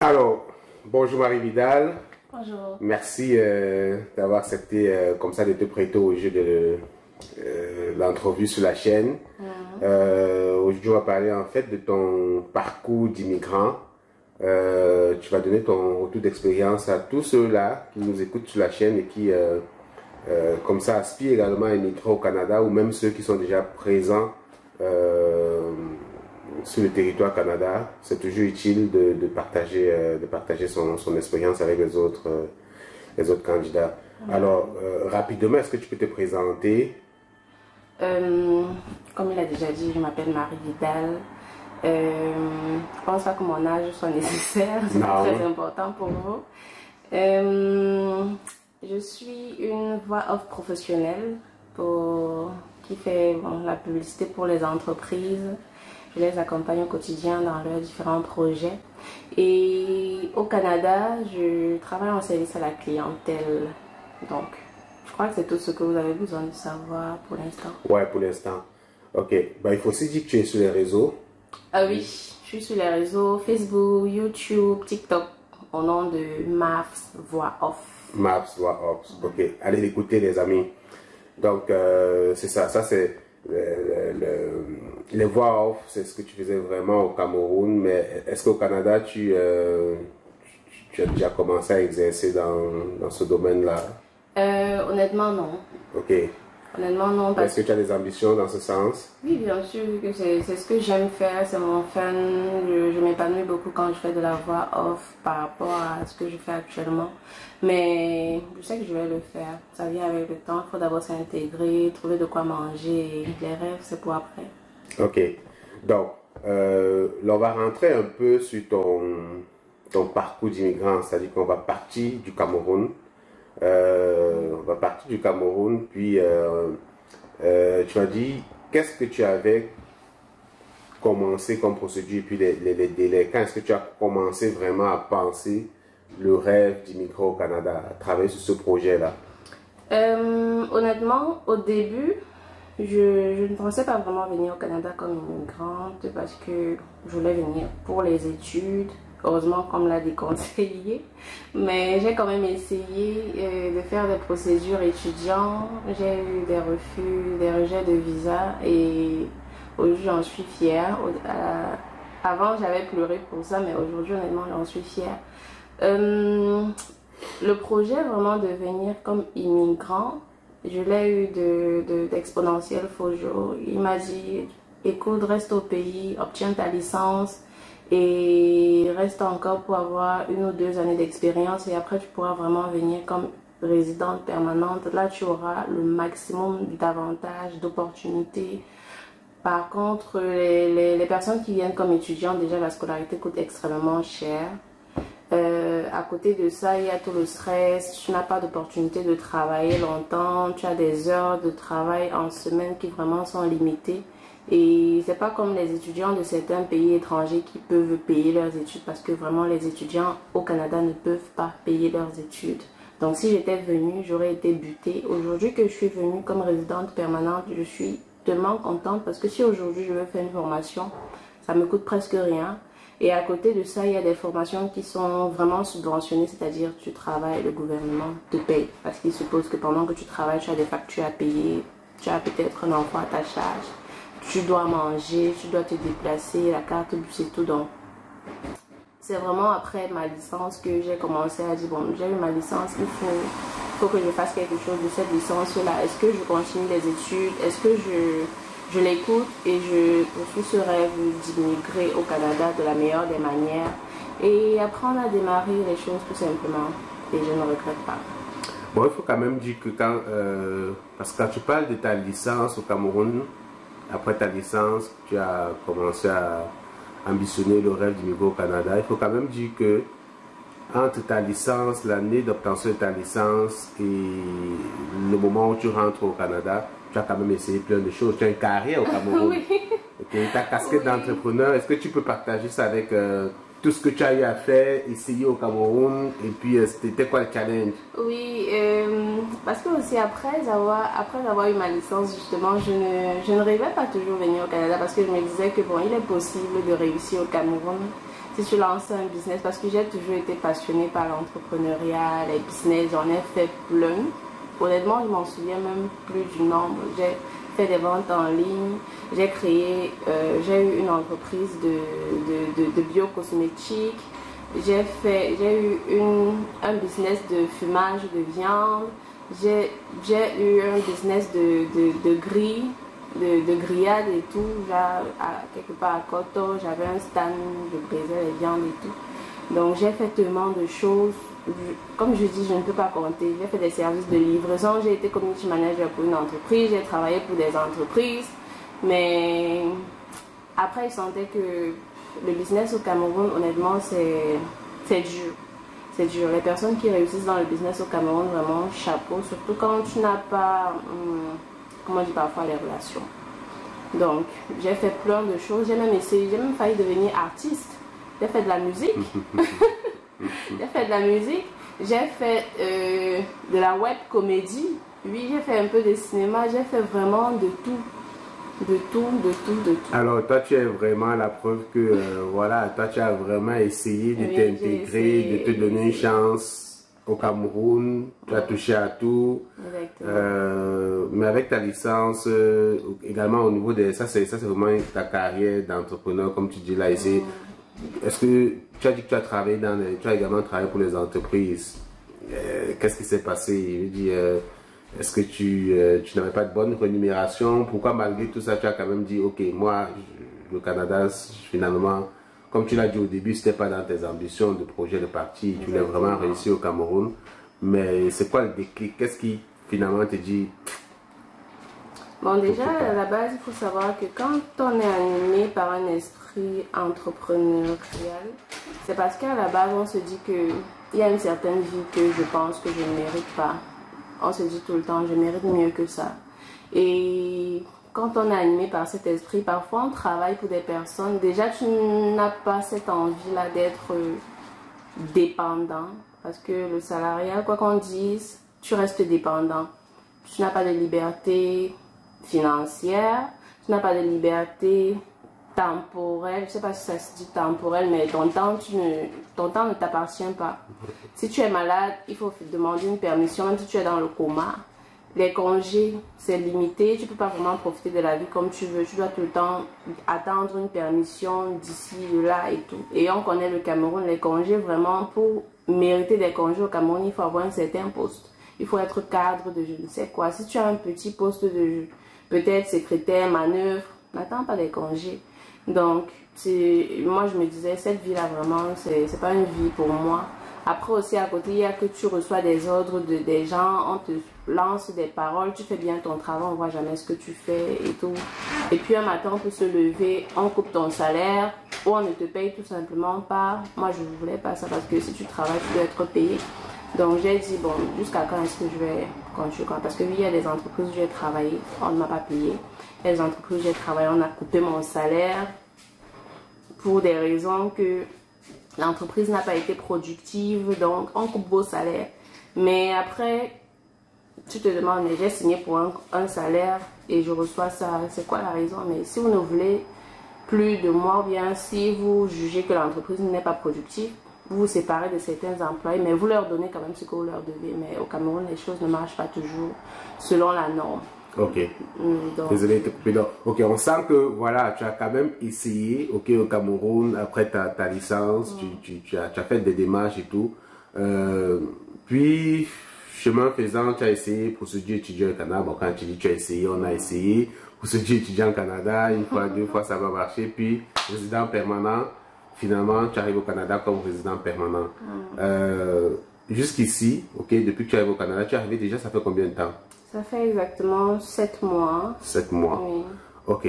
Alors, bonjour Marie Vidal. Bonjour. Merci d'avoir accepté comme ça de te prêter au jeu de l'entrevue sur la chaîne. Aujourd'hui, on va parler en fait de ton parcours d'immigrant. Tu vas donner ton retour d'expérience à tous ceux-là qui nous écoutent sur la chaîne et qui, comme ça, aspirent également à immigrer au Canada, ou même ceux qui sont déjà présents sur le territoire Canada. C'est toujours utile de partager son expérience avec les autres candidats. Alors, rapidement, est-ce que tu peux te présenter? Comme il a déjà dit, je m'appelle Marie Vidal. Je pense pas que mon âge soit nécessaire, c'est très important pour vous. Je suis une voix off professionnelle qui fait la publicité pour les entreprises. Je les accompagne au quotidien dans leurs différents projets. Et au Canada, je travaille en service à la clientèle. Donc, je crois que c'est tout ce que vous avez besoin de savoir pour l'instant. Ouais, pour l'instant. Ok. Ben, il faut aussi dire que tu es sur les réseaux. Ah oui, je suis sur les réseaux Facebook, YouTube, TikTok, au nom de Maps Voix Off. Maps Voix Off. Ok. Allez l'écouter, les amis. Donc, c'est ça. Ça, c'est les voix off, c'est ce que tu faisais vraiment au Cameroun. Mais est-ce qu'au Canada, tu as déjà commencé à exercer dans ce domaine-là? Honnêtement, non. Ok. Honnêtement, non. Est-ce que tu as des ambitions dans ce sens? Oui, bien sûr, que c'est ce que j'aime faire, c'est mon fun. Je m'épanouis beaucoup quand je fais de la voix off par rapport à ce que je fais actuellement. Mais je sais que je vais le faire. Ça vient avec le temps, il faut d'abord s'intégrer, trouver de quoi manger. Les rêves, c'est pour après. Ok. Donc, là, on va rentrer un peu sur ton parcours d'immigrant, c'est-à-dire qu'on va partir du Cameroun. Puis tu m'as dit, qu'est-ce que tu avais commencé comme procédure et puis les délais. Quand est-ce que tu as commencé vraiment à penser le rêve d'immigrer au Canada, à travailler sur ce projet-là? Honnêtement, au début, je ne pensais pas vraiment venir au Canada comme immigrante parce que je voulais venir pour les études. Heureusement, comme l'a déconseillé, mais j'ai quand même essayé de faire des procédures étudiantes. J'ai eu des refus, des rejets de visa et aujourd'hui j'en suis fière. Avant j'avais pleuré pour ça, mais aujourd'hui honnêtement j'en suis fière. Le projet vraiment de venir comme immigrant, je l'ai eu d'Exponentiel Fojo. Il m'a dit, écoute, reste au pays, obtiens ta licence et reste encore pour avoir 1 ou 2 années d'expérience et après tu pourras vraiment venir comme résidente permanente. Là tu auras le maximum d'avantages, d'opportunités. Par contre, les personnes qui viennent comme étudiants, déjà la scolarité coûte extrêmement cher. À côté de ça, il y a tout le stress, tu n'as pas d'opportunité de travailler longtemps, tu as des heures de travail en semaine qui vraiment sont limitées. Et c'est pas comme les étudiants de certains pays étrangers qui peuvent payer leurs études parce que vraiment les étudiants au Canada ne peuvent pas payer leurs études. Donc si j'étais venue, j'aurais été butée. Aujourd'hui que je suis venue comme résidente permanente, je suis tellement contente parce que si aujourd'hui je veux faire une formation, ça me coûte presque rien. Et à côté de ça, il y a des formations qui sont vraiment subventionnées, c'est-à-dire tu travailles, le gouvernement te paye. Parce qu'il suppose que pendant que tu travailles, tu as des factures à payer, tu as peut-être un enfant à ta charge. Tu dois manger, tu dois te déplacer, la carte bus et tout. Donc, c'est vraiment après ma licence que j'ai commencé à dire, bon, j'ai eu ma licence, il faut que je fasse quelque chose de cette licence-là. Est-ce que je continue les études? Est-ce que je l'écoute et je poursuis ce rêve d'immigrer au Canada de la meilleure des manières? Et après, on a démarré les choses tout simplement et je ne regrette pas. Bon, il faut quand même dire que parce que quand tu parles de ta licence au Cameroun, après ta licence, tu as commencé à ambitionner le rêve d'immigrer au Canada. Il faut quand même dire que entre ta licence, l'année d'obtention de ta licence et le moment où tu rentres au Canada, tu as quand même essayé plein de choses. Tu as une carrière au Cameroun. Oui. Okay. Ta casquette d'entrepreneur, est-ce que tu peux partager ça avec tout ce que tu as eu à faire, essayer au Cameroun, et puis c'était quoi le challenge? Oui, parce que aussi après avoir eu ma licence justement, je ne rêvais pas toujours venir au Canada parce que je me disais que bon, il est possible de réussir au Cameroun. si tu lances un business, parce que j'ai toujours été passionnée par l'entrepreneuriat, les business, j'en ai fait plein. Honnêtement, je m'en souviens même plus du nombre. J'ai fait des ventes en ligne, j'ai eu une entreprise de biocosmétiques, j'ai eu un business de fumage de viande, j'ai eu un business de grille, de grillade et tout. Quelque part à Koto, j'avais un stand, je brisais les viandes et tout. Donc j'ai fait tellement de choses. Comme je dis, je ne peux pas compter. J'ai fait des services de livraison, j'ai été community manager pour une entreprise, j'ai travaillé pour des entreprises. Mais après, je sentais que le business au Cameroun, honnêtement, c'est dur. C'est dur. Les personnes qui réussissent dans le business au Cameroun, vraiment, chapeau. Surtout quand tu n'as pas, comment on dit parfois, les relations. Donc, j'ai fait plein de choses. J'ai même failli devenir artiste. J'ai fait de la musique. J'ai fait de la musique. J'ai fait de la web comédie. Oui, j'ai fait un peu de cinéma. J'ai fait vraiment de tout. De tout. Alors, toi, tu es vraiment la preuve que, voilà, toi, tu as vraiment essayé de t'intégrer, de te donner une chance au Cameroun. Tu as touché à tout. Mais avec ta licence, également au niveau des... Ça, c'est vraiment ta carrière d'entrepreneur, comme tu dis là, ici. Est-ce que tu as dit que tu as travaillé tu as également travaillé pour les entreprises? Qu'est-ce qui s'est passé? Je veux dire, est-ce que tu n'avais pas de bonne rémunération? Pourquoi malgré tout ça, tu as quand même dit, ok, moi, le Canada, finalement, comme tu l'as dit au début, ce n'était pas dans tes ambitions de projet de parti, tu voulais vraiment réussir au Cameroun. Mais c'est quoi le déclic? Qu'est-ce qui finalement te dit? Bon, déjà, à la base, il faut savoir que quand on est animé par un esprit entrepreneurial, c'est parce qu'à la base, on se dit qu'il y a une certaine vie que je pense que je ne mérite pas. On se dit tout le temps, je mérite mieux que ça. Et quand on est animé par cet esprit, parfois on travaille pour des personnes. Déjà, tu n'as pas cette envie-là d'être dépendant. Parce que le salariat, quoi qu'on dise, tu restes dépendant. Tu n'as pas de liberté financière, tu n'as pas de liberté temporelle. Je ne sais pas si ça se dit temporelle, mais ton temps ne t'appartient pas. Si tu es malade, il faut demander une permission, même si tu es dans le coma. Les congés, c'est limité, tu ne peux pas vraiment profiter de la vie comme tu veux. Tu dois tout le temps attendre une permission d'ici, de là et tout. Et on connaît le Cameroun, les congés, vraiment, pour mériter des congés au Cameroun, il faut avoir un certain poste. Il faut être cadre de je ne sais quoi. Si tu as un petit poste de peut-être secrétaire, manœuvre, n'attends pas des congés. Donc, moi je me disais, cette vie-là vraiment, c'est pas une vie pour moi. Après aussi à côté, il y a que tu reçois des ordres des gens, on te lance des paroles, tu fais bien ton travail, on voit jamais ce que tu fais et tout. Et puis un matin, on peut se lever, on coupe ton salaire, ou on ne te paye tout simplement pas. Moi je ne voulais pas ça parce que si tu travailles, tu dois être payé. Donc j'ai dit, bon, jusqu'à quand est-ce que je vais continuer? Parce que oui, il y a des entreprises où j'ai travaillé, on ne m'a pas payé. Il y a des entreprises où j'ai travaillé, on a coupé mon salaire pour des raisons que l'entreprise n'a pas été productive, donc on coupe vos salaires. Mais après, tu te demandes, mais j'ai signé pour un salaire et je reçois ça, c'est quoi la raison? Mais si vous ne voulez plus de moi, ou bien si vous jugez que l'entreprise n'est pas productive, vous vous séparez de certains employés, mais vous leur donnez quand même ce que vous leur devez. Mais au Cameroun, les choses ne marchent pas toujours selon la norme. Ok. Donc, désolé de te couper. Ok, on sent que voilà, tu as quand même essayé, ok, au Cameroun, après ta licence, tu as fait des démarches et tout. Puis, chemin faisant, tu as essayé pour ce Dieu étudiant au Canada. Bon, quand tu dis tu as essayé, on a essayé. Pour ce Dieu étudiant au Canada, une fois, deux fois, ça va marcher. Puis, résident permanent. Finalement, tu arrives au Canada comme résident permanent. Jusqu'ici, ok, depuis que tu arrives au Canada, tu es arrivé déjà, ça fait combien de temps? Ça fait exactement 7 mois. 7 mois. Oui. Ok.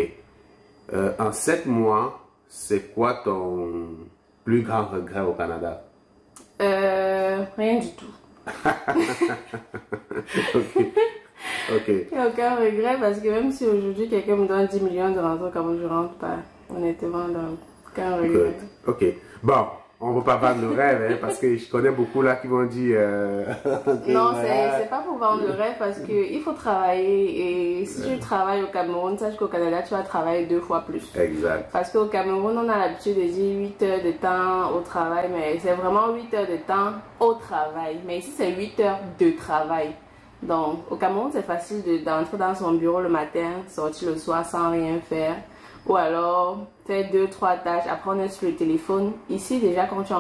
En 7 mois, c'est quoi ton plus grand regret au Canada? Rien du tout. Ok. Ok. Il n'y a aucun regret parce que même si aujourd'hui quelqu'un me donne 10 millions de rentrées comme je rentre pas, honnêtement, donc aucun regret. Ok. Bon, on ne veut pas vendre le rêve, hein, parce que je connais beaucoup là qui vont dire... Non, c'est pas pour vendre le rêve parce qu'il faut travailler. Et si tu travailles au Cameroun, sache qu'au Canada, tu vas travailler 2 fois plus. Exact. Parce qu'au Cameroun, on a l'habitude de dire 8 heures de temps au travail, mais c'est vraiment 8 heures de temps au travail. Mais ici, c'est 8 heures de travail. Donc, au Cameroun, c'est facile d'entrer dans son bureau le matin, sortir le soir sans rien faire. Ou alors, faire 2-3 tâches, après on est sur le téléphone. Ici, déjà, quand tu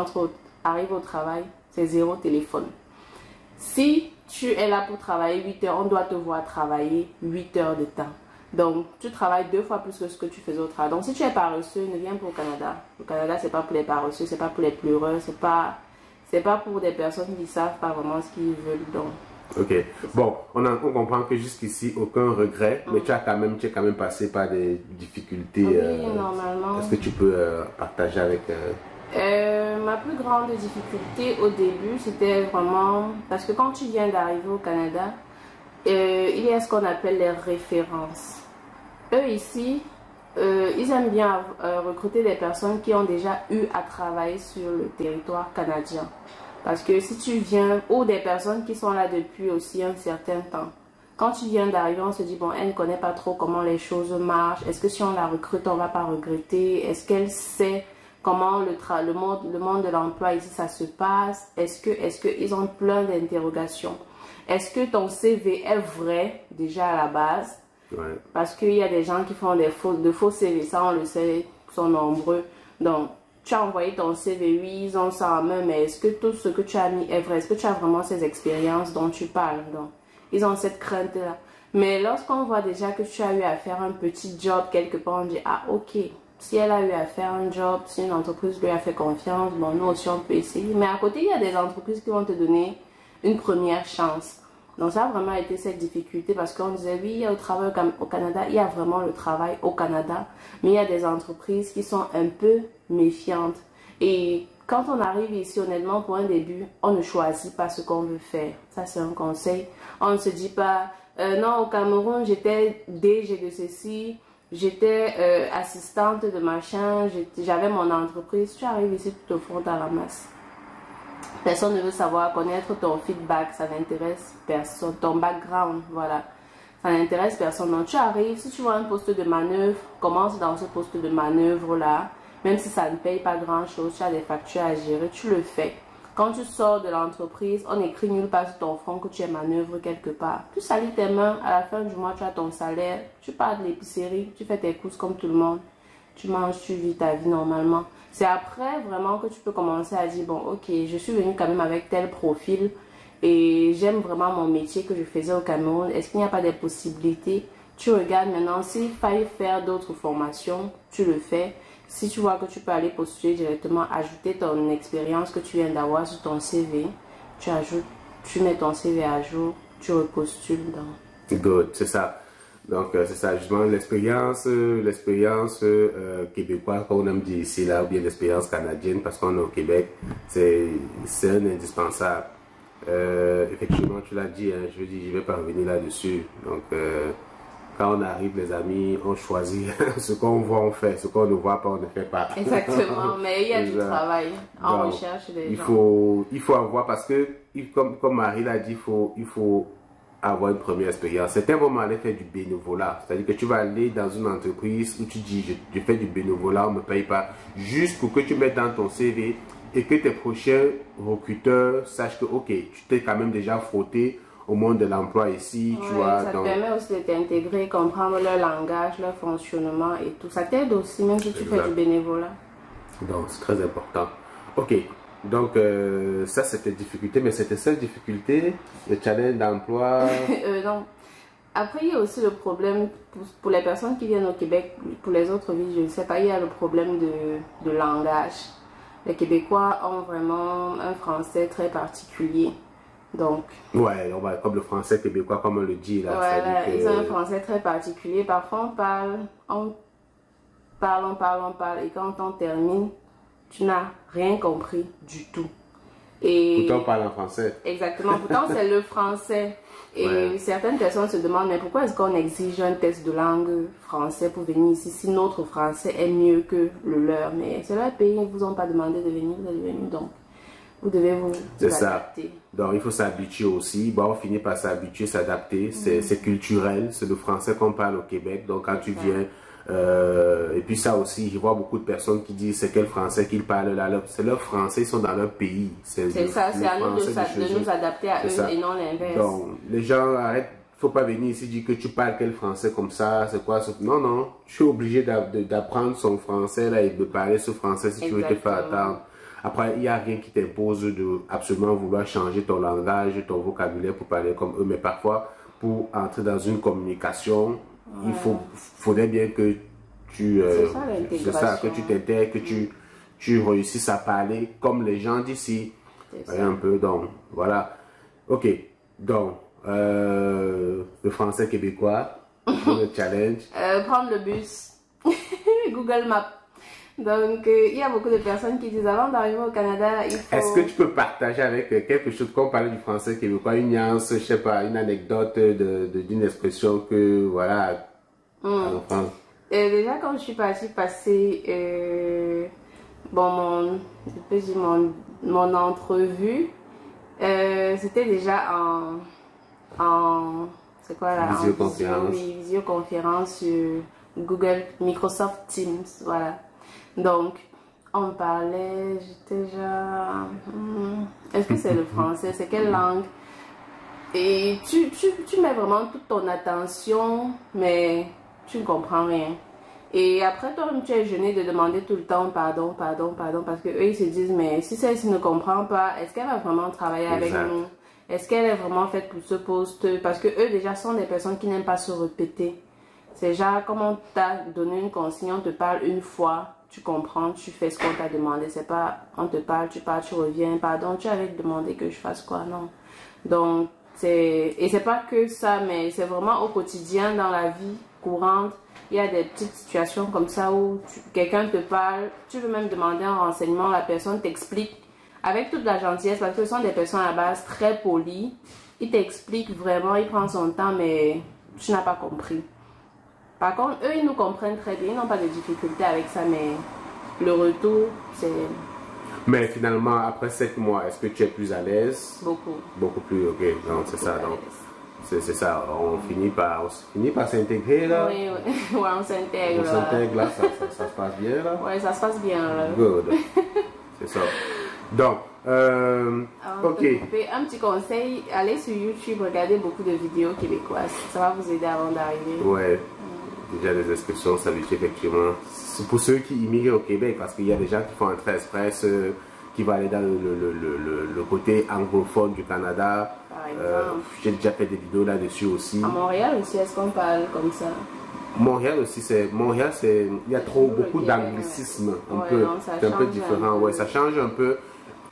arrives au travail, c'est 0 téléphone. Si tu es là pour travailler 8 heures, on doit te voir travailler 8 heures de temps. Donc, tu travailles 2 fois plus que ce que tu faisais au travail. Donc, si tu es paresseux, ne viens pas au Canada. Le Canada, c'est pas pour les paresseux, c'est pas pour les pleureux, c'est pas pour des personnes qui savent pas vraiment ce qu'ils veulent. Donc, ok. Bon, on comprend que jusqu'ici, aucun regret, mais tu as quand même passé par des difficultés. Oui, normalement. Est-ce que tu peux partager avec... Ma plus grande difficulté au début, c'était vraiment... Parce que quand tu viens d'arriver au Canada, il y a ce qu'on appelle les références. Eux ici, ils aiment bien recruter des personnes qui ont déjà eu à travailler sur le territoire canadien. Parce que si tu viens, ou des personnes qui sont là depuis aussi un certain temps, quand tu viens d'arriver, on se dit, bon, elle ne connaît pas trop comment les choses marchent. Est-ce que si on la recrute, on ne va pas regretter? Est-ce qu'elle sait comment le monde de l'emploi ici, ça se passe? Est-ce qu'ils ont plein d'interrogations? Est-ce que ton CV est vrai déjà à la base? Ouais. Parce qu'il y a des gens qui font de faux CV, ça on le sait, ils sont nombreux. Donc, tu as envoyé ton CV, oui, ils ont ça en main, mais est-ce que tout ce que tu as mis est vrai? Est-ce que tu as vraiment ces expériences dont tu parles? Donc, ils ont cette crainte-là. Mais lorsqu'on voit déjà que tu as eu à faire un petit job quelque part, on dit, ah, ok, si elle a eu à faire un job, si une entreprise lui a fait confiance, bon, nous aussi on peut essayer. Mais à côté, il y a des entreprises qui vont te donner une première chance. Donc ça a vraiment été cette difficulté parce qu'on disait oui, il y a le travail au Canada, il y a vraiment le travail au Canada, mais il y a des entreprises qui sont un peu méfiantes. Et quand on arrive ici, honnêtement, pour un début, on ne choisit pas ce qu'on veut faire. Ça, c'est un conseil. On ne se dit pas, non, au Cameroun, j'étais DG de ceci, j'étais assistante de machin, j'avais mon entreprise. Tu arrives ici, tu te fous dans la masse. Personne ne veut savoir, connaître ton feedback, ça n'intéresse personne, ton background, voilà, ça n'intéresse personne. Donc tu arrives, si tu vois un poste de manœuvre, commence dans ce poste de manœuvre là, même si ça ne paye pas grand chose, tu as des factures à gérer, tu le fais. Quand tu sors de l'entreprise, on écrit nulle part sur ton front que tu es manœuvre quelque part. Tu salis tes mains, à la fin du mois tu as ton salaire, tu pars de l'épicerie, tu fais tes courses comme tout le monde, tu manges, tu vis ta vie normalement. C'est après vraiment que tu peux commencer à dire, bon, ok, je suis venue quand même avec tel profil et j'aime vraiment mon métier que je faisais au Cameroun. Est-ce qu'il n'y a pas des possibilités? Tu regardes maintenant, s'il fallait faire d'autres formations, tu le fais. Si tu vois que tu peux aller postuler directement, ajouter ton expérience que tu viens d'avoir sur ton CV, tu ajoutes, tu mets ton CV à jour, tu repostules dans... Good, c'est ça. Donc, c'est ça, justement, l'expérience québécoise, comme on aime dire ici, là, ou bien l'expérience canadienne, parce qu'on est au Québec, c'est un indispensable. Effectivement, tu l'as dit, hein, je veux dire, je vais pas revenir là-dessus. Donc, quand on arrive, les amis, on choisit ce qu'on voit, on fait. Ce qu'on ne voit pas, on ne fait pas. Exactement, mais il y a du travail. On donc, recherche des gens. Il faut avoir, parce que, comme Marie l'a dit, il faut avoir une première expérience. Certains vont aller faire du bénévolat. C'est-à-dire que tu vas aller dans une entreprise où tu dis, je fais du bénévolat, on ne me paye pas. Juste pour que tu mettes dans ton CV et que tes prochains recruteurs sachent que, ok, tu t'es quand même déjà frotté au monde de l'emploi ici, tu vois. Ça te permet aussi de t'intégrer, comprendre leur langage, leur fonctionnement et tout. Ça t'aide aussi, même si tu fais du bénévolat. Donc, c'est très important. Ok, donc ça c'était difficulté, mais c'était seule difficulté, le challenge d'emploi. Non. Après, il y a aussi le problème, pour les personnes qui viennent au Québec, pour les autres villes, je ne sais pas, il y a le problème de langage. Les Québécois ont vraiment un français très particulier. Donc, ouais, on va comme le français québécois, comme on le dit là. Voilà, ils ont un français très particulier. Parfois, on parle, et quand on termine, tu n'as rien compris du tout. Et pourtant, on parle en français. exactement, pourtant c'est le français. Et certaines personnes se demandent, mais pourquoi est-ce qu'on exige un test de langue français pour venir ici si notre français est mieux que le leur? Mais c'est leur pays, ils ne vous ont pas demandé de venir, vous êtes venus, donc vous devez vous adapter. Donc il faut s'habituer aussi. Bon, on finit par s'habituer, s'adapter. C'est culturel, c'est le français qu'on parle au Québec. Donc quand tu viens, et puis ça aussi, je vois beaucoup de personnes qui disent c'est quel français qu'ils parlent là. C'est leur français, ils sont dans leur pays. C'est ça, c'est à nous de nous adapter à eux et non l'inverse. Donc les gens arrêtent. Faut pas venir ici dire que tu parles quel français comme ça, c'est quoi? Non, non, je suis obligé d'apprendre son français là et de parler ce français si tu veux te faire attendre. Après, il n'y a rien qui t'impose de absolument vouloir changer ton langage, ton vocabulaire pour parler comme eux. Mais parfois, pour entrer dans une communication, il faudrait bien que tu t'intègres, que tu réussisses à parler comme les gens d'ici. Un peu, donc, voilà. Ok, donc, le français québécois, le challenge. Prendre le bus, Google Maps. Donc, il y a beaucoup de personnes qui disent avant d'arriver au Canada, il faut... Est-ce que tu peux partager avec quelque chose, comme parler du français québécois, une nuance, je sais pas, une anecdote d'une expression que, voilà, en France? Déjà, quand je suis partie passer, bon, mon entrevue, c'était déjà c'est quoi là? Visioconférence. Visioconférence sur Google, Microsoft Teams, voilà. Donc, on parlait, j'étais déjà... Est-ce que c'est le français? C'est quelle langue? Et tu mets vraiment toute ton attention, mais tu ne comprends rien. Et après, toi-même, tu es gêné de demander tout le temps pardon, pardon, pardon, parce que eux ils se disent, mais si celle-ci ne comprend pas, est-ce qu'elle va vraiment travailler avec nous? Est-ce qu'elle est vraiment faite pour ce poste? Parce que eux déjà sont des personnes qui n'aiment pas se répéter. C'est genre, comme on t'a donné une consigne, on te parle une fois, tu comprends, tu fais ce qu'on t'a demandé. C'est pas, on te parle, tu pars, tu reviens, pardon, tu avais demandé que je fasse quoi, non. Donc, et c'est pas que ça, mais c'est vraiment au quotidien, dans la vie courante. Il y a des petites situations comme ça où quelqu'un te parle, tu veux même demander un renseignement, la personne t'explique avec toute la gentillesse, parce que ce sont des personnes à la base très polies. Il t'explique vraiment, il prend son temps, mais tu n'as pas compris. Par contre, eux, ils nous comprennent très bien, ils n'ont pas de difficulté avec ça, mais le retour, c'est... Mais finalement, après 7 mois, est-ce que tu es plus à l'aise? Beaucoup. Beaucoup plus, ok. Donc, c'est ça. Donc, c'est ça. On finit par s'intégrer, là. Oui, oui. Ouais, on s'intègre. On s'intègre, là. Ça se passe bien, là. Oui, ça se passe bien, là. Good. C'est ça. Donc, ok. Un petit conseil, allez sur YouTube, regardez beaucoup de vidéos québécoises. Ça va vous aider avant d'arriver. Ouais. Déjà des expressions s'habituer effectivement. C'est pour ceux qui immigrent au Québec, parce qu'il y a des gens qui font un trait express, qui vont aller dans le côté anglophone du Canada. J'ai déjà fait des vidéos là-dessus aussi. À Montréal aussi, est-ce qu'on parle comme ça? Montréal aussi, il y a beaucoup d'anglicisme, c'est un peu différent. Ouais, ça change un peu.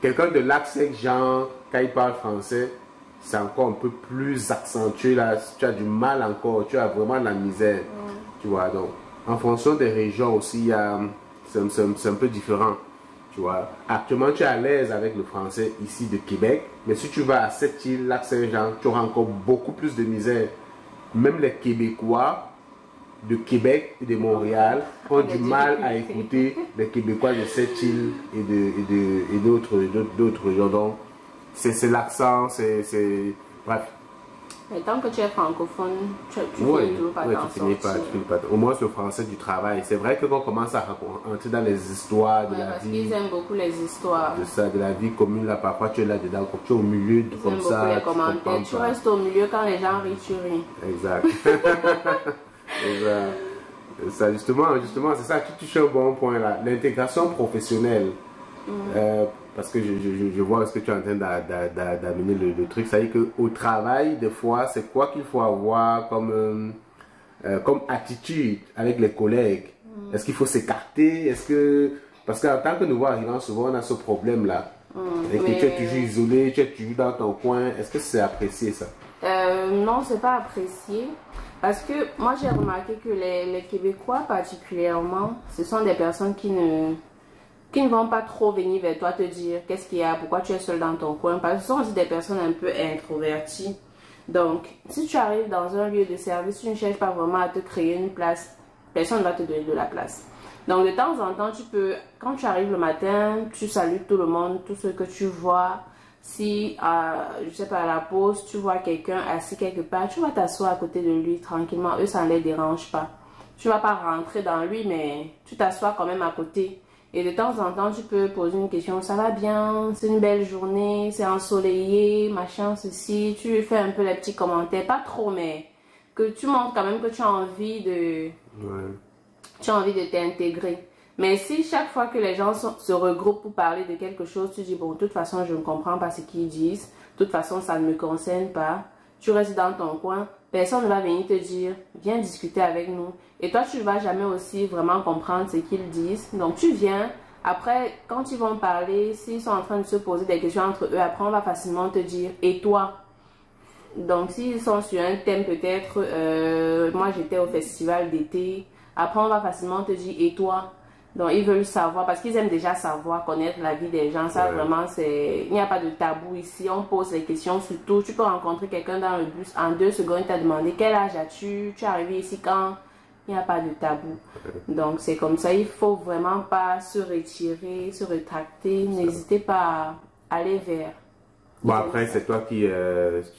Quelqu'un de l'accent genre, quand il parle français, c'est encore un peu plus accentué là. Tu as du mal encore, tu as vraiment de la misère. Tu vois, donc en fonction des régions aussi, c'est un peu différent. Tu vois, actuellement tu es à l'aise avec le français ici de Québec, mais si tu vas à cette île, Lac-Saint-Jean, tu auras encore beaucoup plus de misère. Même les Québécois de Québec et de Montréal ont du mal à écouter les Québécois de cette île et d'autres régions. Donc, c'est l'accent, bref. Mais tant que tu es francophone, tu finis toujours pas tu finis pas. Au moins, le français du travail. C'est vrai que quand on commence à entrer dans les histoires de la parce vie. qu'ils aiment beaucoup les histoires. De la vie commune, là, parfois tu es là-dedans, tu es au milieu, comme ça. Ils aiment beaucoup les commentaires. Tu restes au milieu quand les gens rient, tu ris. Exact. Ça, justement, c'est ça, tu touches un bon point là. L'intégration professionnelle. Parce que je vois ce que tu es en train d'amener le truc. Ça veut dire qu'au travail, des fois, c'est quoi qu'il faut avoir comme attitude avec les collègues? Est-ce qu'il faut s'écarter? Parce qu'en tant que nouveau arrivant, souvent on a ce problème-là. Et que tu es toujours isolé, tu es toujours dans ton coin. Est-ce que c'est apprécié ça? Non, c'est pas apprécié. Parce que moi j'ai remarqué que les Québécois particulièrement, ce sont des personnes qui qui ne vont pas trop venir vers toi te dire qu'est-ce qu'il y a, pourquoi tu es seul dans ton coin, parce que ce sont aussi des personnes un peu introverties. Donc, si tu arrives dans un lieu de service, tu ne cherches pas vraiment à te créer une place, personne ne va te donner de la place. Donc, de temps en temps, tu peux, quand tu arrives le matin, tu salues tout le monde, tout ce que tu vois. Si, je sais pas, à la pause, tu vois quelqu'un assis quelque part, tu vas t'asseoir à côté de lui tranquillement. Eux, ça ne les dérange pas. Tu vas pas rentrer dans lui, mais tu t'assois quand même à côté. Et de temps en temps, tu peux poser une question. Ça va bien? C'est une belle journée? C'est ensoleillé? Machin, ceci. Tu fais un peu les petits commentaires. Pas trop, mais que tu montres quand même que tu as envie de... Ouais. Tu as envie de t'intégrer. Mais si chaque fois que les gens se regroupent pour parler de quelque chose, tu dis, bon, de toute façon, je ne comprends pas ce qu'ils disent. De toute façon, ça ne me concerne pas. Tu restes dans ton coin. Personne ne va venir te dire, viens discuter avec nous. Et toi, tu ne vas jamais aussi vraiment comprendre ce qu'ils disent. Donc, tu viens. Après, quand ils vont parler, s'ils sont en train de se poser des questions entre eux, après, on va facilement te dire, et toi? Donc, s'ils sont sur un thème peut-être, moi, j'étais au festival d'été. Après, on va facilement te dire, et toi? Donc, ils veulent savoir, parce qu'ils aiment déjà savoir, connaître la vie des gens. Ça, vraiment, c'est... Il n'y a pas de tabou ici. On pose les questions sur tout. Tu peux rencontrer quelqu'un dans le bus. En 2 secondes, il t'a demandé quel âge as-tu? Tu es arrivé ici quand? Il n'y a pas de tabou. Donc, c'est comme ça. Il faut vraiment pas se retirer, se rétracter. N'hésitez pas à aller vers. Bon, après, c'est toi qui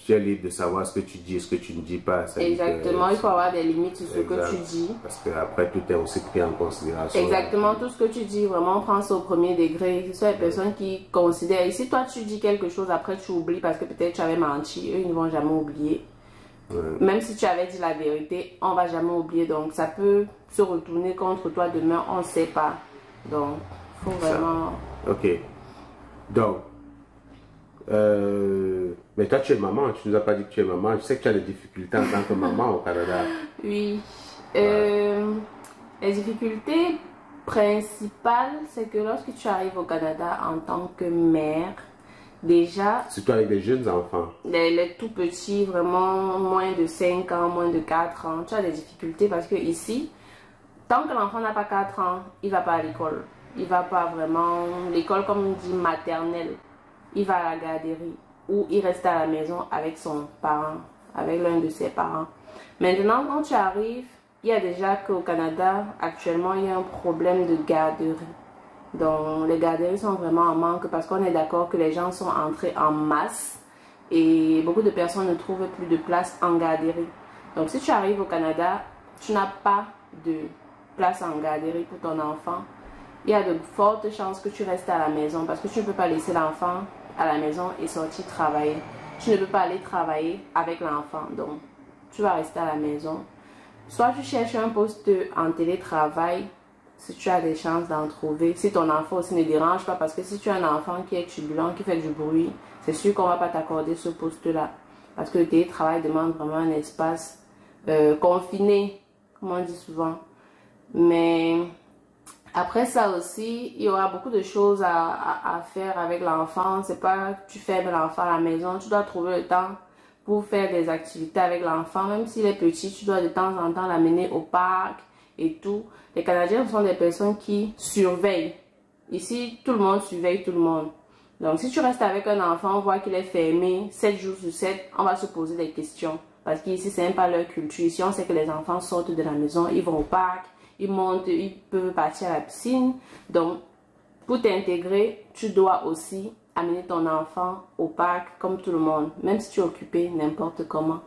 tu es libre de savoir ce que tu dis et ce que tu ne dis pas. Exactement, il faut avoir des limites sur ce que tu dis. Parce que après, tout est aussi pris en considération. Exactement, tout ce que tu dis, vraiment, prends ça au premier degré. Ce sont les personnes qui considèrent. Et si toi, tu dis quelque chose, après, tu oublies parce que peut-être tu avais menti, eux, ils ne vont jamais oublier. Même si tu avais dit la vérité, on ne va jamais oublier. Donc, ça peut se retourner contre toi demain, on ne sait pas. Donc, il faut vraiment... Ok. Donc, mais toi, tu es maman, tu nous as pas dit que tu es maman. Je sais que tu as des difficultés en tant que maman au Canada. Oui. Les difficultés principales, c'est que lorsque tu arrives au Canada en tant que mère, déjà... Surtout avec des jeunes enfants. Les tout petits, vraiment moins de 5 ans, moins de 4 ans, tu as des difficultés parce que ici, tant que l'enfant n'a pas 4 ans, il ne va pas à l'école. Il ne va pas vraiment... L'école, comme on dit, maternelle. Il va à la garderie ou il reste à la maison avec son parent, avec l'un de ses parents. Maintenant, quand tu arrives, il y a déjà qu'au Canada, actuellement, il y a un problème de garderie. Donc, les garderies sont vraiment en manque parce qu'on est d'accord que les gens sont entrés en masse et beaucoup de personnes ne trouvent plus de place en garderie. Donc, si tu arrives au Canada, tu n'as pas de place en garderie pour ton enfant. Il y a de fortes chances que tu restes à la maison parce que tu ne peux pas laisser l'enfant à la maison et sortir travailler. Tu ne peux pas aller travailler avec l'enfant. Donc, tu vas rester à la maison. Soit tu cherches un poste en télétravail, si tu as des chances d'en trouver. Si ton enfant aussi ne dérange pas, parce que si tu as un enfant qui est turbulent, qui fait du bruit, c'est sûr qu'on ne va pas t'accorder ce poste-là. Parce que le télétravail demande vraiment un espace confiné, comme on dit souvent. Mais... après ça aussi, il y aura beaucoup de choses à faire avec l'enfant. C'est pas que tu fermes l'enfant à la maison. Tu dois trouver le temps pour faire des activités avec l'enfant. Même s'il est petit, tu dois de temps en temps l'amener au parc et tout. Les Canadiens sont des personnes qui surveillent. Ici, tout le monde surveille tout le monde. Donc, si tu restes avec un enfant, on voit qu'il est fermé 7 jours sur 7, on va se poser des questions. Parce qu'ici, c'est même pas leur culture. Ici, on sait que les enfants sortent de la maison, ils vont au parc. Ils montent, ils peuvent partir à la piscine. Donc, pour t'intégrer, tu dois aussi amener ton enfant au parc comme tout le monde. Même si tu es occupé, n'importe comment.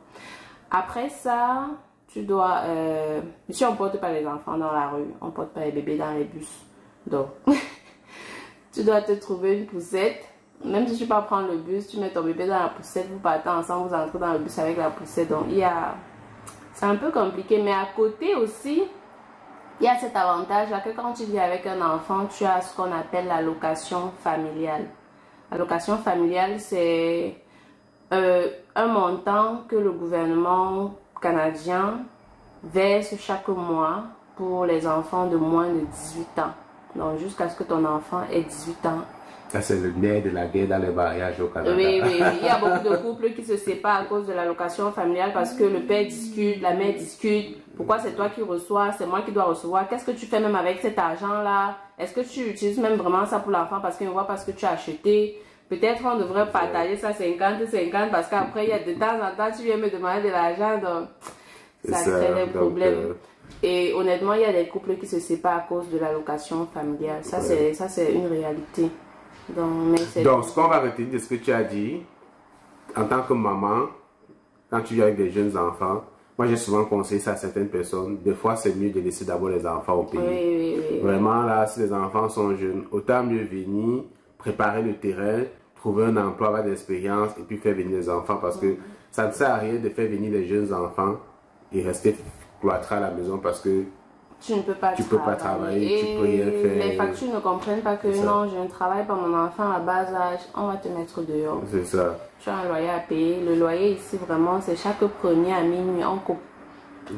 Après ça, tu dois... ici, on ne porte pas les enfants dans la rue. On ne porte pas les bébés dans les bus. Donc, tu dois te trouver une poussette. Même si tu peux pas prendre le bus, tu mets ton bébé dans la poussette. Vous partez ensemble, vous entrez dans le bus avec la poussette. Donc, il y a... c'est un peu compliqué. Mais à côté aussi... il y a cet avantage-là que quand tu vis avec un enfant, tu as ce qu'on appelle l'allocation familiale. L'allocation familiale, c'est un montant que le gouvernement canadien verse chaque mois pour les enfants de moins de 18 ans. Donc, jusqu'à ce que ton enfant ait 18 ans, Ça, c'est le nerf de la guerre dans les mariages au Canada. Oui, oui, oui. Il y a beaucoup de couples qui se séparent à cause de l'allocation familiale parce que le père discute, la mère discute. Pourquoi c'est toi qui reçois, c'est moi qui dois recevoir? Qu'est-ce que tu fais même avec cet argent-là? Est-ce que tu utilises même vraiment ça pour l'enfant parce qu'il ne voit pas ce que tu as acheté? Peut-être on devrait partager ça 50-50 parce qu'après, il y a de temps en temps, tu viens me demander de l'argent, donc ça crée des problèmes. Et honnêtement, il y a des couples qui se séparent à cause de l'allocation familiale. Ça, c'est une réalité. Donc, ce qu'on va retenir de ce que tu as dit, en tant que maman, quand tu vis avec des jeunes enfants, moi j'ai souvent conseillé ça à certaines personnes. Des fois, c'est mieux de laisser d'abord les enfants au pays. Oui. Vraiment, là, si les enfants sont jeunes, autant mieux venir, préparer le terrain, trouver un emploi, avoir de l'expérience et puis faire venir les enfants. Parce que ça ne sert à rien de faire venir les jeunes enfants et rester cloîtrés à la maison parce que tu ne peux pas travailler, tu peux rien faire. Les factures ne comprennent pas que non, je ne travaille pas, mon enfant à bas âge, on va te mettre dehors. C'est ça. Tu as un loyer à payer. Le loyer ici, vraiment, c'est chaque premier à minuit, on coupe.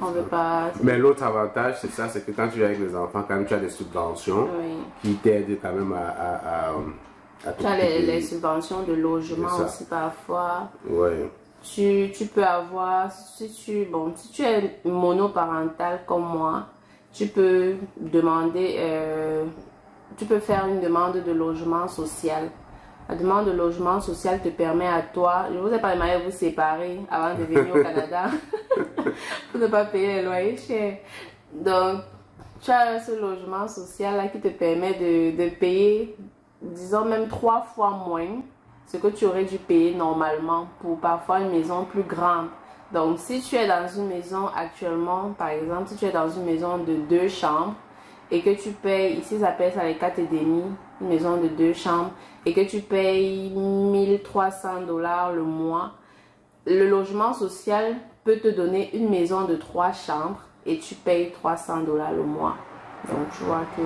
On veut pas. Mais l'autre avantage, c'est ça, c'est que quand tu es avec les enfants, quand même, tu as des subventions qui t'aident quand même à tu as les subventions de logement aussi parfois. Oui. Tu peux avoir, si tu es monoparental comme moi, tu peux demander, tu peux faire une demande de logement social. La demande de logement social te permet à toi, je vous ai pas demandé de vous séparer avant de venir au Canada pour ne pas payer les loyers chers. Donc, tu as ce logement social là qui te permet de payer, disons même 3 fois moins ce que tu aurais dû payer normalement pour parfois une maison plus grande. Donc, si tu es dans une maison actuellement, par exemple, si tu es dans une maison de 2 chambres et que tu payes, ici ils appellent ça les 4,5, une maison de 2 chambres, et que tu payes 1300 $ le mois, le logement social peut te donner une maison de 3 chambres et tu payes 300 $ le mois. Donc, tu vois que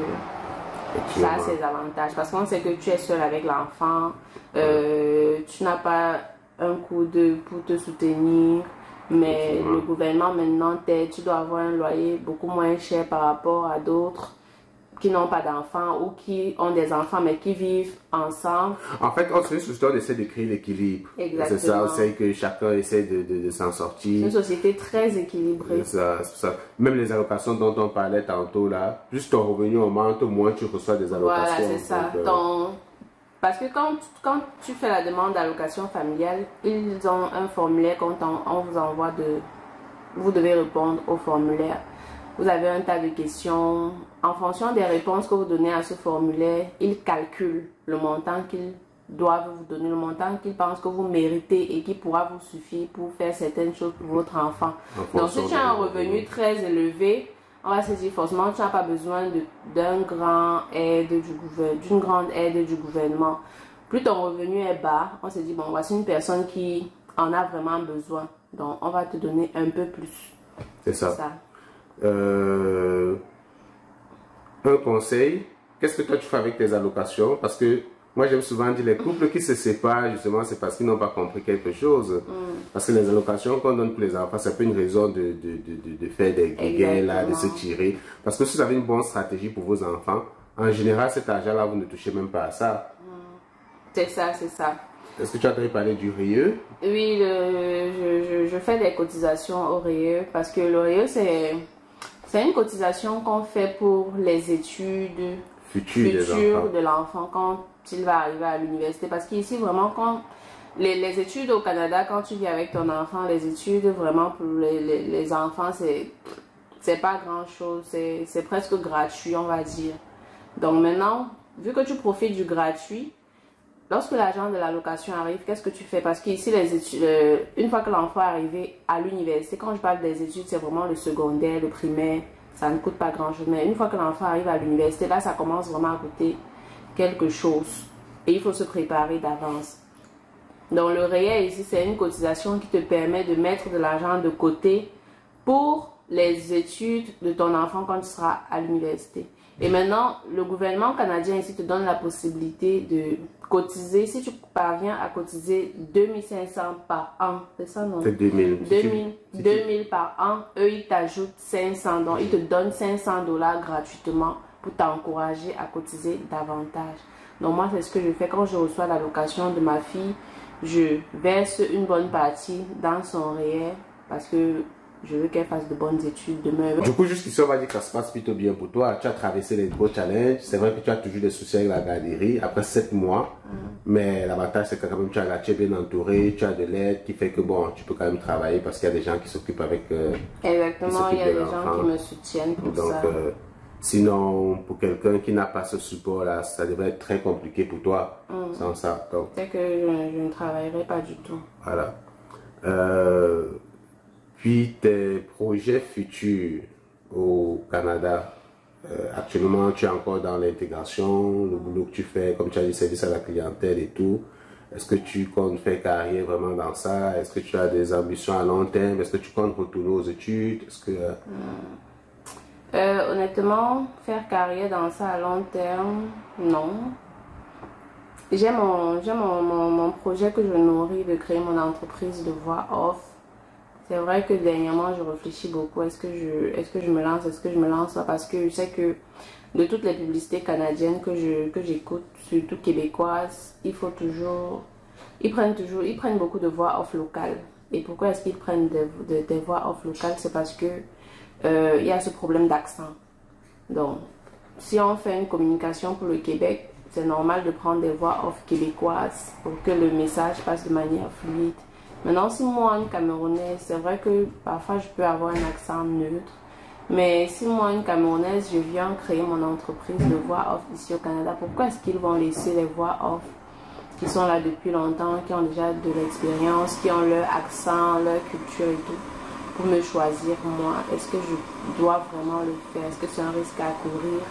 ça a ses avantages parce qu'on sait que tu es seul avec l'enfant, tu n'as pas un coup de pour te soutenir. Mais le gouvernement maintenant t'aide, tu dois avoir un loyer beaucoup moins cher par rapport à d'autres qui n'ont pas d'enfants ou qui ont des enfants mais qui vivent ensemble. En fait, c'est une société, on essaie de créer l'équilibre. Exactement. C'est ça, on sait que chacun essaie de s'en sortir. C'est une société très équilibrée. C'est ça. Même les allocations dont on parlait tantôt là, juste ton revenu augmente, au moins tu reçois des allocations. Voilà, c'est ça. Parce que quand tu fais la demande d'allocation familiale, ils ont un formulaire qu'on vous envoie vous devez répondre au formulaire. Vous avez un tas de questions. En fonction des réponses que vous donnez à ce formulaire, ils calculent le montant qu'ils doivent vous donner, le montant qu'ils pensent que vous méritez et qui pourra vous suffire pour faire certaines choses pour votre enfant. Donc si tu as un revenu très élevé, on va se dire forcément tu n'as pas besoin d'une grande aide du gouvernement. Plus ton revenu est bas, on se dit bon, voici une personne qui en a vraiment besoin. Donc on va te donner un peu plus. C'est ça. Un conseil, qu'est-ce que toi tu fais avec tes allocations? Parce que moi j'aime souvent dire les couples qui se séparent justement c'est parce qu'ils n'ont pas compris quelque chose. Parce que les allocations qu'on donne pour les enfants, c'est pas une raison de faire des guerres là, de se tirer. Parce que si vous avez une bonne stratégie pour vos enfants, en général cet argent là vous ne touchez même pas à ça. C'est ça, c'est ça. Est-ce que tu as entendu parler du RIE? Oui, je fais des cotisations au RIE parce que le RIE c'est une cotisation qu'on fait pour les études futures de l'enfant quand il va arriver à l'université. Parce qu'ici, vraiment, quand les études au Canada, quand tu vis avec ton enfant, les études vraiment pour les enfants, c'est pas grand-chose. C'est presque gratuit, on va dire. Donc maintenant, vu que tu profites du gratuit, lorsque l'argent de l'allocation arrive, qu'est-ce que tu fais? Parce qu'ici, les études, une fois que l'enfant est arrivé à l'université, quand je parle des études, c'est vraiment le secondaire, le primaire, ça ne coûte pas grand-chose. Mais une fois que l'enfant arrive à l'université, là, ça commence vraiment à coûter quelque chose. Et il faut se préparer d'avance. Donc, le RIE ici, c'est une cotisation qui te permet de mettre de l'argent de côté pour les études de ton enfant quand tu seras à l'université. Et maintenant, le gouvernement canadien ici te donne la possibilité de cotiser. Si tu parviens à cotiser 2500 par an, c'est ça non? C'est 2000. 2000 par an, eux ils t'ajoutent 500. Donc ils te donnent 500 $ gratuitement pour t'encourager à cotiser davantage. Donc moi, c'est ce que je fais quand je reçois l'allocation de ma fille. Je verse une bonne partie dans son REER parce que je veux qu'elle fasse de bonnes études demain. Du coup, jusqu'ici, on va dire que ça se passe plutôt bien pour toi. Tu as traversé les gros challenges. C'est vrai que tu as toujours des soucis avec la garderie après 7 mois. Mais l'avantage, c'est que quand même, tu es bien entouré, tu as de l'aide qui fait que bon, tu peux quand même travailler parce qu'il y a des gens qui s'occupent avec. Exactement, il y a des gens qui me soutiennent pour donc, ça. Sinon, pour quelqu'un qui n'a pas ce support-là, ça devrait être très compliqué pour toi sans ça. C'est que je ne travaillerai pas du tout. Voilà. Puis tes projets futurs au Canada, actuellement tu es encore dans l'intégration, le boulot que tu fais, comme tu as dit, service à la clientèle et tout. Est-ce que tu comptes faire carrière vraiment dans ça? Est-ce que tu as des ambitions à long terme? Est-ce que tu comptes retourner aux études? Est-ce que... Honnêtement, faire carrière dans ça à long terme, non. J'ai mon projet que je nourris de créer mon entreprise de voix off. C'est vrai que dernièrement, je réfléchis beaucoup. Est-ce que je me lance? Est-ce que je me lance pas? Parce que je sais que de toutes les publicités canadiennes que j'écoute, surtout québécoises, ils prennent beaucoup de voix off locales. Et pourquoi est-ce qu'ils prennent des voix off locales? C'est parce que il y a ce problème d'accent. Donc, si on fait une communication pour le Québec, c'est normal de prendre des voix off québécoises pour que le message passe de manière fluide. Maintenant, si moi, une Camerounaise, c'est vrai que parfois je peux avoir un accent neutre. Mais si moi, une Camerounaise, je viens créer mon entreprise de voix off ici au Canada, pourquoi est-ce qu'ils vont laisser les voix off qui sont là depuis longtemps, qui ont déjà de l'expérience, qui ont leur accent, leur culture et tout, pour me choisir moi? Est-ce que je dois vraiment le faire? Est-ce que c'est un risque à courir?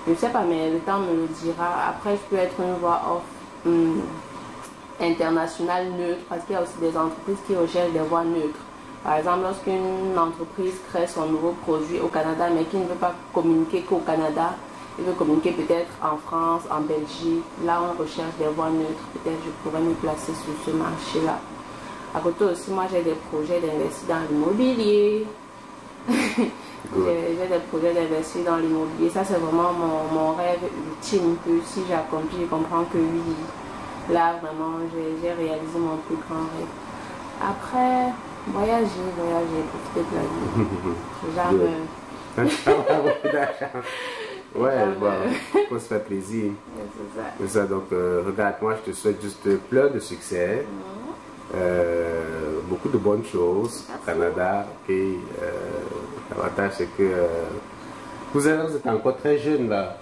Je ne sais pas, mais le temps me le dira. Après, je peux être une voix off internationale neutre, parce qu'il y a aussi des entreprises qui recherchent des voix neutres. Par exemple, lorsqu'une entreprise crée son nouveau produit au Canada, mais qui ne veut pas communiquer qu'au Canada, il veut communiquer peut-être en France, en Belgique, là on recherche des voix neutres. Peut-être je pourrais me placer sur ce marché-là. À côté aussi, moi j'ai des projets d'investir dans l'immobilier. J'ai des projets d'investir dans l'immobilier. Ça, c'est vraiment mon rêve ultime. Que si j'accomplis, je comprends que oui, là vraiment, j'ai réalisé mon plus grand rêve. Après, voyager, profiter de la vie. Ouais, bon, faut se faire plaisir. C'est ça. Donc, regarde, moi, je te souhaite juste plein de succès. Beaucoup de bonnes choses au Canada. Okay. L'avantage, c'est que vous êtes encore très jeune là.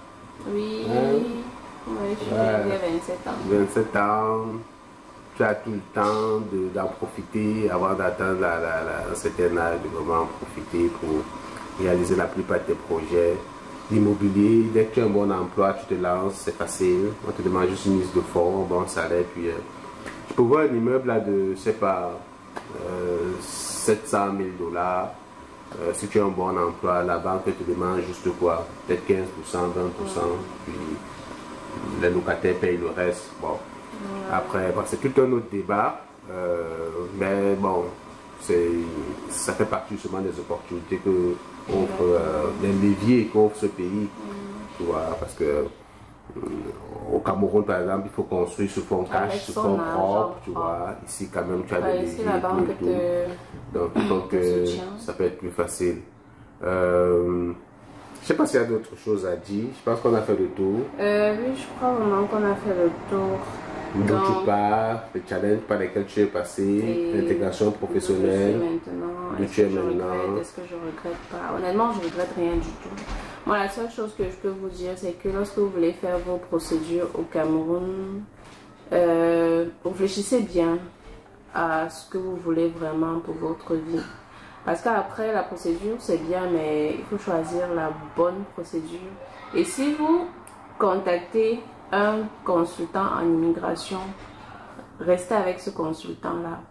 Oui, oui, j'ai 27 ans. 27 ans. Tu as tout le temps d'en profiter avant d'atteindre un certain âge, de vraiment en profiter pour réaliser la plupart de tes projets. L'immobilier, dès que tu as un bon emploi, tu te lances, c'est facile. On te demande juste une mise de fonds, un bon salaire, puis tu peux voir un immeuble là de, je sais pas, 700 000 $. Si tu as un bon emploi, la banque te demande juste quoi? Peut-être 15%, 20%, puis les locataires payent le reste. Bon. Après, bon, c'est tout un autre débat, mais bon, ça fait partie justement des opportunités que offre, des leviers qu'offre ce pays, tu vois, parce que au Cameroun par exemple, il faut construire sous fonds cash, sous fonds propres, tu vois, ici quand même tu as des leviers, donc je pense que ça peut être plus facile. Je sais pas s'il y a d'autres choses à dire, je pense qu'on a fait le tour. Oui, je crois vraiment qu'on a fait le tour. D'où tu pars, les challenges par lesquels tu es passé, l'intégration professionnelle, d'où tu es maintenant. Est-ce que je regrette pas? Honnêtement, je ne regrette rien du tout. Moi, la seule chose que je peux vous dire, c'est que lorsque vous voulez faire vos procédures au Cameroun, réfléchissez bien à ce que vous voulez vraiment pour votre vie. Parce qu'après, la procédure, c'est bien, mais il faut choisir la bonne procédure. Et si vous contactez un consultant en immigration, restez avec ce consultant-là.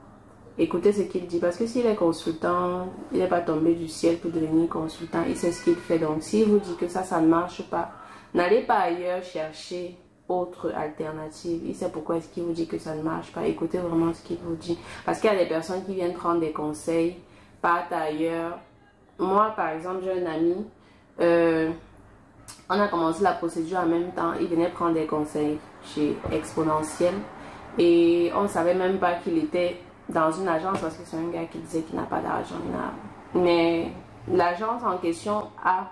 Écoutez ce qu'il dit, parce que s'il est consultant, il n'est pas tombé du ciel pour devenir consultant, il sait ce qu'il fait. Donc s'il vous dit que ça ne marche pas, n'allez pas ailleurs chercher autre alternative. Il sait pourquoi est-ce qu'il vous dit que ça ne marche pas. Écoutez vraiment ce qu'il vous dit. Parce qu'il y a des personnes qui viennent prendre des conseils, partent ailleurs. Moi, par exemple, j'ai un ami, on a commencé la procédure en même temps, il venait prendre des conseils. chez Exponentiel. Et on ne savait même pas qu'il était dans une agence parce que c'est un gars qui disait qu'il n'a pas d'argent. Mais l'agence en question a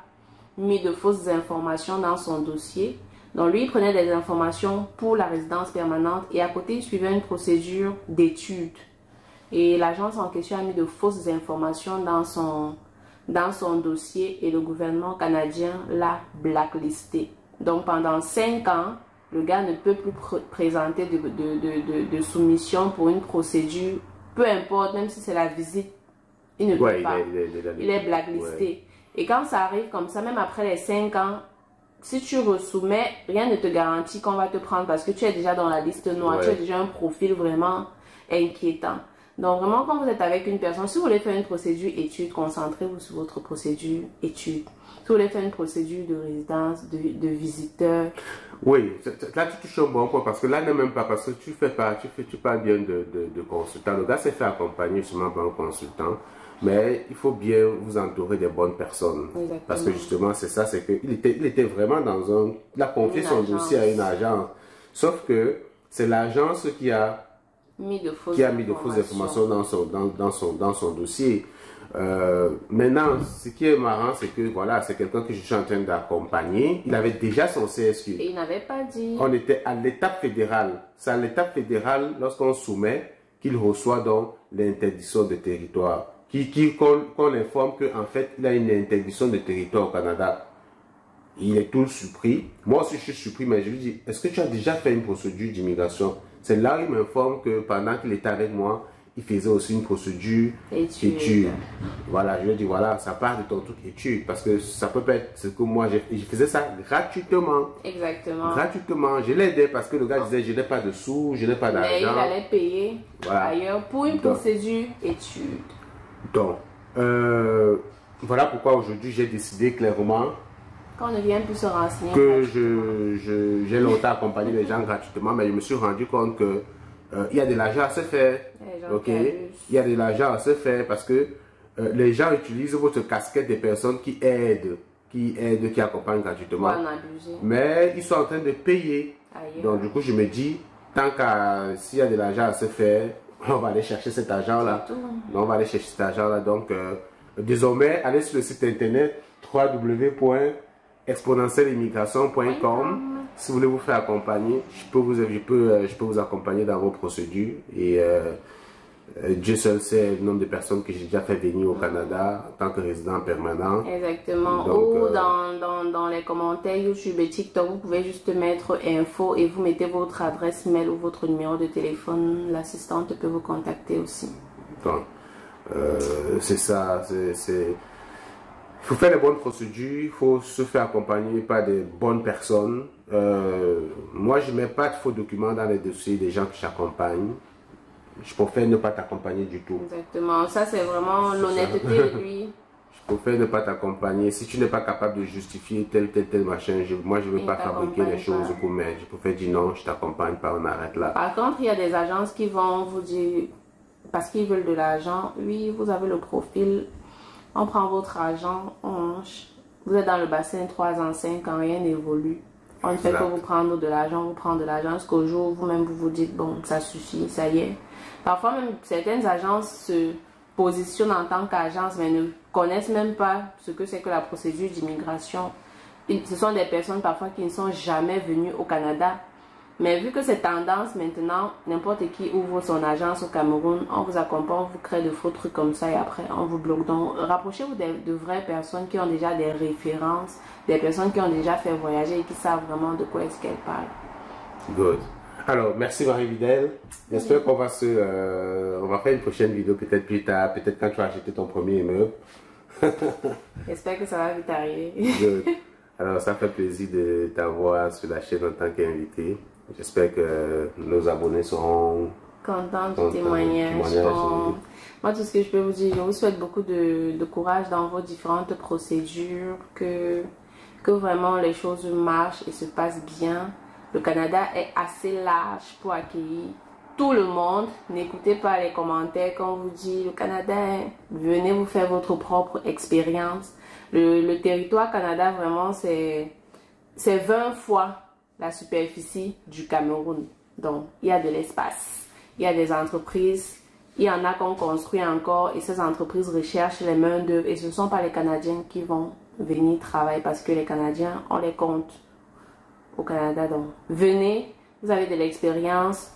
mis de fausses informations dans son dossier. Donc lui, il prenait des informations pour la résidence permanente et à côté, il suivait une procédure d'étude. Et l'agence en question a mis de fausses informations dans son dossier et le gouvernement canadien l'a blacklisté. Donc pendant 5 ans, le gars ne peut plus présenter de soumission pour une procédure, peu importe, même si c'est la visite, il ne peut pas. Il est blacklisté. Ouais. Et quand ça arrive comme ça, même après les 5 ans, si tu resoumets, rien ne te garantit qu'on va te prendre parce que tu es déjà dans la liste noire, ouais. Tu as déjà un profil vraiment inquiétant. Donc vraiment, quand vous êtes avec une personne, si vous voulez faire une procédure étude, concentrez-vous sur votre procédure étude. Si vous voulez faire une procédure de résidence, de visiteur. Oui, là tu touches un bon point parce que là n'est même pas parce que tu parles bien de consultant. Le gars s'est fait accompagner justement par un consultant. Mais il faut bien vous entourer des bonnes personnes. Exactement. Parce que justement, c'est ça, c'est qu'il était vraiment dans un... Il a confié son dossier à une agence. Sauf que c'est l'agence qui a mis de fausses informations dans son dossier. Maintenant, ce qui est marrant, c'est que voilà, c'est quelqu'un que je suis en train d'accompagner. Il avait déjà son CSQ. Et il n'avait pas dit. On était à l'étape fédérale. C'est à l'étape fédérale, lorsqu'on soumet, qu'il reçoit donc l'interdiction de territoire. Qu'on informe qu'en fait, il a une interdiction de territoire au Canada. Il est tout surpris. Moi aussi, je suis surpris, mais je lui dis, est-ce que tu as déjà fait une procédure d'immigration? C'est là où il m'informe que pendant qu'il était avec moi, il faisait aussi une procédure étude. Voilà, je lui dis, voilà, ça part de ton truc étude, parce que ça peut pas être ce que moi, je faisais ça gratuitement. Exactement. Gratuitement. Je l'aidais parce que le gars disait, je n'ai pas de sous, je n'ai pas d'argent. Mais il allait payer ailleurs pour une procédure étude. Donc, voilà pourquoi aujourd'hui j'ai décidé clairement qu'on ne vient plus se renseigner que j'ai longtemps accompagné les gens gratuitement, mais je me suis rendu compte que il y a de l'argent à se faire. Ok, il y a de l'argent à se faire parce que les gens utilisent votre casquette des personnes qui aident, qui accompagnent gratuitement. Mais ils sont en train de payer. Ailleurs. Donc du coup, je me dis, tant qu'à s'il y a de l'argent à se faire, on va aller chercher cet argent-là. On va aller chercher cet argent-là. Donc, désormais, allez sur le site internet www.exponentielimmigration.com. Si vous voulez vous faire accompagner, je peux vous accompagner dans vos procédures. Et Dieu seul sait le nombre de personnes que j'ai déjà fait venir au Canada en tant que résident permanent. Exactement. Donc, ou dans les commentaires YouTube et TikTok, vous pouvez juste mettre info et vous mettez votre adresse mail ou votre numéro de téléphone. L'assistante peut vous contacter aussi. Donc, c'est ça. Il faut faire les bonnes procédures, il faut se faire accompagner par des bonnes personnes. Moi, je ne mets pas de faux documents dans les dossiers des gens que j'accompagne. Je préfère ne pas t'accompagner du tout. Exactement, ça c'est vraiment l'honnêteté, lui. Je préfère ne pas t'accompagner. Si tu n'es pas capable de justifier tel machin, moi je ne veux pas fabriquer les choses pour moi. Je préfère dire non, je t'accompagne pas, on arrête là. Par contre, il y a des agences qui vont vous dire, parce qu'ils veulent de l'argent, oui, vous avez le profil, on prend votre argent, vous êtes dans le bassin 3 ans, 5 ans, rien n'évolue. On ne fait que vous prendre de l'argent, vous prendre de l'argent, jusqu'au jour où vous-même vous dites, bon, ça suffit, ça y est. Parfois même, certaines agences se positionnent en tant qu'agence, mais ne connaissent même pas ce que c'est que la procédure d'immigration. Ce sont des personnes parfois qui ne sont jamais venues au Canada. Mais vu que c'est tendance maintenant, n'importe qui ouvre son agence au Cameroun, on vous accompagne, on vous crée de faux trucs comme ça et après on vous bloque. Donc rapprochez-vous de vraies personnes qui ont déjà des références, des personnes qui ont déjà fait voyager et qui savent vraiment de quoi est-ce qu'elles parlent. Good. Alors, merci Marie-Videl. J'espère qu'on va on va faire une prochaine vidéo peut-être plus tard, peut-être quand tu vas acheter ton premier immeuble. J'espère que ça va vite arriver. Good. Alors, ça fait plaisir de t'avoir sur la chaîne en tant qu'invité. J'espère que nos abonnés seront contents du témoignage. Bon, moi, tout ce que je peux vous dire, je vous souhaite beaucoup de courage dans vos différentes procédures, que vraiment les choses marchent et se passent bien. Le Canada est assez large pour accueillir tout le monde. N'écoutez pas les commentaires quand on vous dit le Canada, venez vous faire votre propre expérience. Le territoire Canada, vraiment, c'est 20 fois la superficie du Cameroun. Donc, il y a de l'espace. Il y a des entreprises. Il y en a qu'on construit encore et ces entreprises recherchent les main-d'œuvre. Et ce ne sont pas les Canadiens qui vont venir travailler parce que les Canadiens, on les compte au Canada. Donc, venez, vous avez de l'expérience.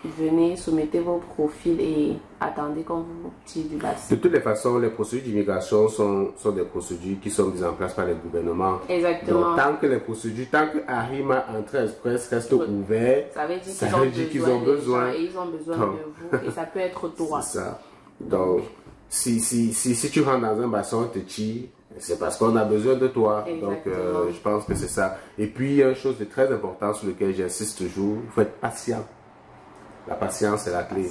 Venez, soumettez vos profils et attendez qu'on vous tire du bassin. De toutes les façons, les procédures d'immigration sont des procédures qui sont mises en place par les gouvernements. Exactement. Donc, tant que les procédures, tant que Arima Entrée Express reste ouvert, ça veut dire qu'ils ont besoin et ils ont besoin de vous et ça peut être toi. C'est ça. Donc, si tu rentres dans un bassin, on te tire, c'est parce qu'on a besoin de toi. Exactement. Donc, je pense que c'est ça. Et puis, il y a une chose de très importante sur laquelle j'insiste toujours, il faut être patient. La patience est la clé.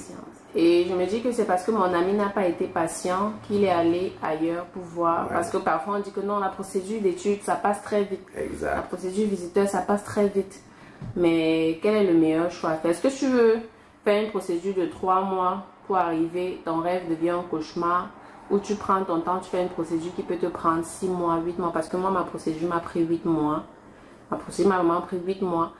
Et je me dis que c'est parce que mon ami n'a pas été patient qu'il est allé ailleurs pour voir. Ouais. Parce que parfois on dit que non, la procédure d'études, ça passe très vite. Exact. La procédure visiteur, ça passe très vite. Mais quel est le meilleur choix à faire? Est-ce que tu veux faire une procédure de 3 mois pour arriver, ton rêve devient un cauchemar, ou tu prends ton temps, tu fais une procédure qui peut te prendre 6 mois, 8 mois? Parce que moi, ma procédure m'a pris 8 mois. Ma procédure m'a vraiment pris 8 mois.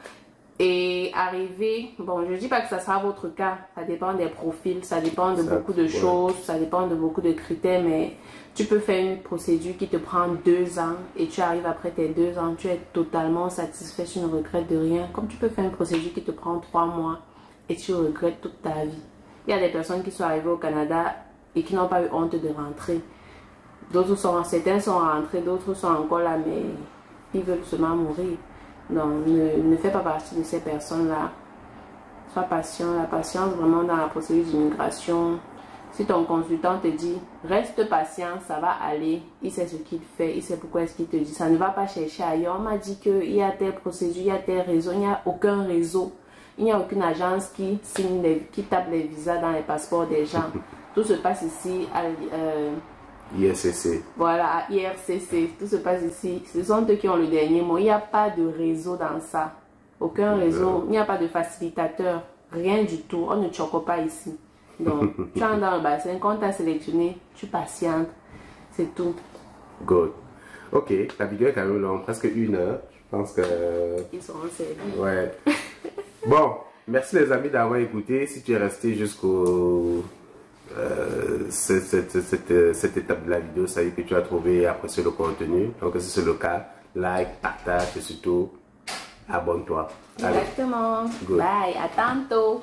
Et arriver, bon, je ne dis pas que ça sera votre cas, ça dépend des profils, ça dépend de beaucoup de choses, ça dépend de beaucoup de critères, mais tu peux faire une procédure qui te prend 2 ans et tu arrives après tes 2 ans, tu es totalement satisfait, tu ne regrettes de rien, comme tu peux faire une procédure qui te prend 3 mois et tu regrettes toute ta vie. Il y a des personnes qui sont arrivées au Canada et qui n'ont pas eu honte de rentrer. Certains sont rentrés, d'autres sont encore là, mais ils veulent seulement mourir. Donc, ne fais pas partie de ces personnes-là. Sois patient. La patience, vraiment, dans la procédure d'immigration. Si ton consultant te dit, reste patient, ça va aller. Il sait ce qu'il fait, il sait pourquoi est-ce qu'il te dit. Ça ne va pas chercher ailleurs. On m'a dit qu'il y a telle procédure, il y a tel réseau. Il n'y a aucun réseau. Il n'y a aucune agence qui tape les visas dans les passeports des gens. Tout se passe ici à IRCC. Voilà, à IRCC. Tout se passe ici. Ce sont eux qui ont le dernier mot. Il n'y a pas de réseau dans ça. Aucun réseau. Il n'y a pas de facilitateur. Rien du tout. On ne choque pas ici. Donc, tu entres dans le bassin. Quand tu as sélectionné, tu patientes. C'est tout. Good. Ok, la vidéo est quand même longue. Presque 1 heure. Je pense que... Ils seront servis. Ouais. Bon, merci les amis d'avoir écouté. Si tu es resté jusqu'au... cette étape de la vidéo, ça y est que tu as trouvé et apprécié le contenu. Donc si c'est le cas, like, partage et surtout abonne-toi. Exactement. Bye, à tantôt.